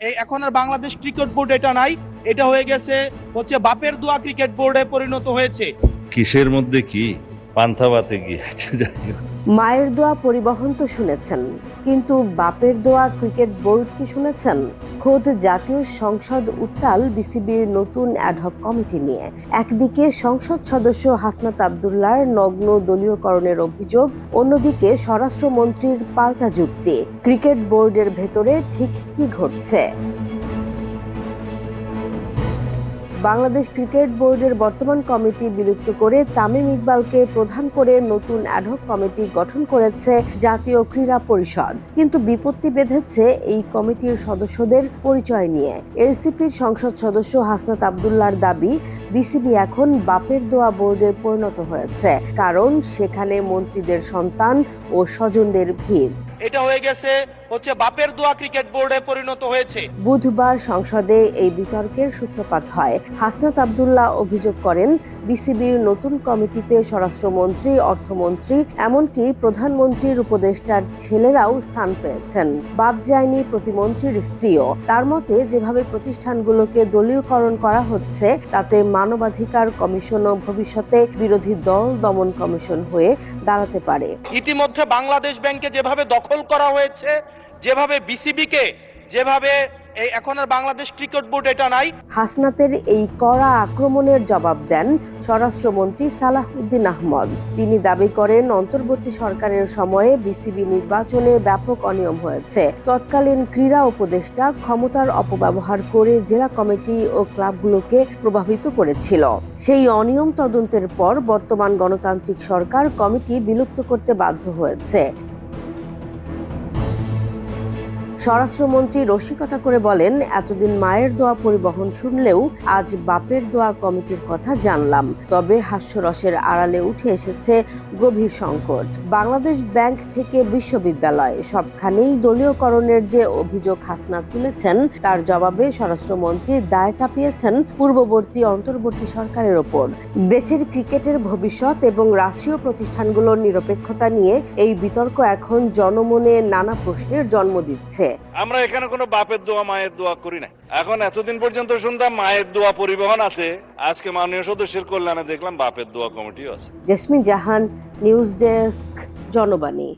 এখন আর Bangladesh cricket board এটা নাই, এটা হয়ে গেছে হচ্ছে বাপের দোয়া ক্রিকেট বোর্ডে পরিণত হয়েছে। কিসের মধ্যে কি পান্থাবাতে গিয়েছে যাই হোক। মায়ের দোয়া পরিবহন তো শুনেছেন, কিন্তু বাপের দোয়া ক্রিকেট বোর্ড কি শুনেছেন? খোদ জাতীয় সংসদ উত্তাল বিসিবির নতুন অ্যাডহক কমিটি নিয়ে। একদিকে সংসদ সদস্য হাসনাত আব্দুল্লাহর নগ্ন দলীয়করণের অভিযোগ, অন্যদিকে স্বরাষ্ট্রমন্ত্রীর পাল্টা যুক্তি। ক্রিকেট বোর্ডের ভেতরে ঠিক কি ঘটছে? বাংলাদেশ ক্রিকেট বোর্ডের বর্তমান কমিটি বিলুপ্ত করে তামিম ইকবালকে প্রধান করে নতুন অ্যাডহক কমিটি গঠন করেছে জাতীয় ক্রীড়া পরিষদ। কিন্তু বিপত্তি বেঁধেছে এই কমিটির সদস্যদের পরিচয় নিয়ে। এনসিপির সংসদ সদস্য হাসনাত আব্দুল্লাহর দাবি, বিসিবি এখন বাপের দোয়া বোর্ডে পরিণত হয়েছে, কারণ সেখানে মন্ত্রীদের সন্তান ও স্বজনদের ভিড়। এটা হয়ে গেছে হচ্ছে বাপের দোয়া ক্রিকেট বোর্ডে পরিণত হয়েছে। বুধবার সংসদে এই বিতর্কের সূত্রপাত হয়। হাসনাত আব্দুল্লাহ অভিযোগ করেন, বিসিবির নতুন কমিটিতে স্বরাষ্ট্রমন্ত্রী, অর্থমন্ত্রী, এমনকি প্রধানমন্ত্রীর উপদেষ্টার ছেলেরাও স্থান পেয়েছেন। বাদ যায়নি প্রতিমন্ত্রীর স্ত্রীও। তার মতে, যেভাবে প্রতিষ্ঠানগুলোকে দলীয়করণ করা হচ্ছে, তাতে মানবাধিকার কমিশনও ভবিষ্যতে বিরোধী দল দমন কমিশন হয়ে দাঁড়াতে পারে। ইতিমধ্যে বাংলাদেশ ব্যাংকে যেভাবে দখল করা হয়েছে, যেভাবে বিসিবিকে যেভাবে এখন আর বাংলাদেশ ক্রিকেট বোর্ড এটা নাই। হাসনাতের এই কড়া আক্রমণের জবাব দেন স্বরাষ্ট্রমন্ত্রী সালাহউদ্দিন আহমদ। তিনি দাবি করেন, অন্তর্বর্তী সরকারের সময়ে বিসিবি নির্বাচনে ব্যাপক অনিয়ম হয়েছে। তৎকালীন ক্রীড়া উপদেষ্টা ক্ষমতার অপব্যবহার করে জেলা কমিটি ও ক্লাবগুলোকে প্রভাবিত করেছিল। সেই অনিয়ম তদন্তের পর বর্তমান গণতান্ত্রিক সরকার কমিটি বিলুপ্ত করতে বাধ্য হয়েছে। স্বরাষ্ট্রমন্ত্রী রসিকতা করে বলেন, এতদিন মায়ের দোয়া পরিবহন শুনলেও আজ বাপের দোয়া কমিটির কথা জানলাম। তবে হাস্যরসের আড়ালে উঠে এসেছে গভীর সংকট। বাংলাদেশ ব্যাংক থেকে বিশ্ববিদ্যালয়, সবখানেই দলীয়করণের যে অভিযোগ হাসনাত তুলেছেন, তার জবাবে স্বরাষ্ট্রমন্ত্রী দায় চাপিয়েছেন পূর্ববর্তী অন্তর্বর্তী সরকারের ওপর। দেশের ক্রিকেটের ভবিষ্যৎ এবং রাষ্ট্রীয় প্রতিষ্ঠানগুলোর নিরপেক্ষতা নিয়ে এই বিতর্ক এখন জনমনে নানা প্রশ্নের জন্ম দিচ্ছে। আমরা এখানে কোনো বাপের দোয়া মায়ের দোয়া করি না। এখন এতদিন পর্যন্ত শুনতাম মায়ের দোয়া পরিবহন আছে, আজকে মাননীয় সদস্যের কল্যাণে দেখলাম বাপের দোয়া কমিটিও আছে। জেসমিন জাহান, নিউজ ডেস্ক, জনবাণী।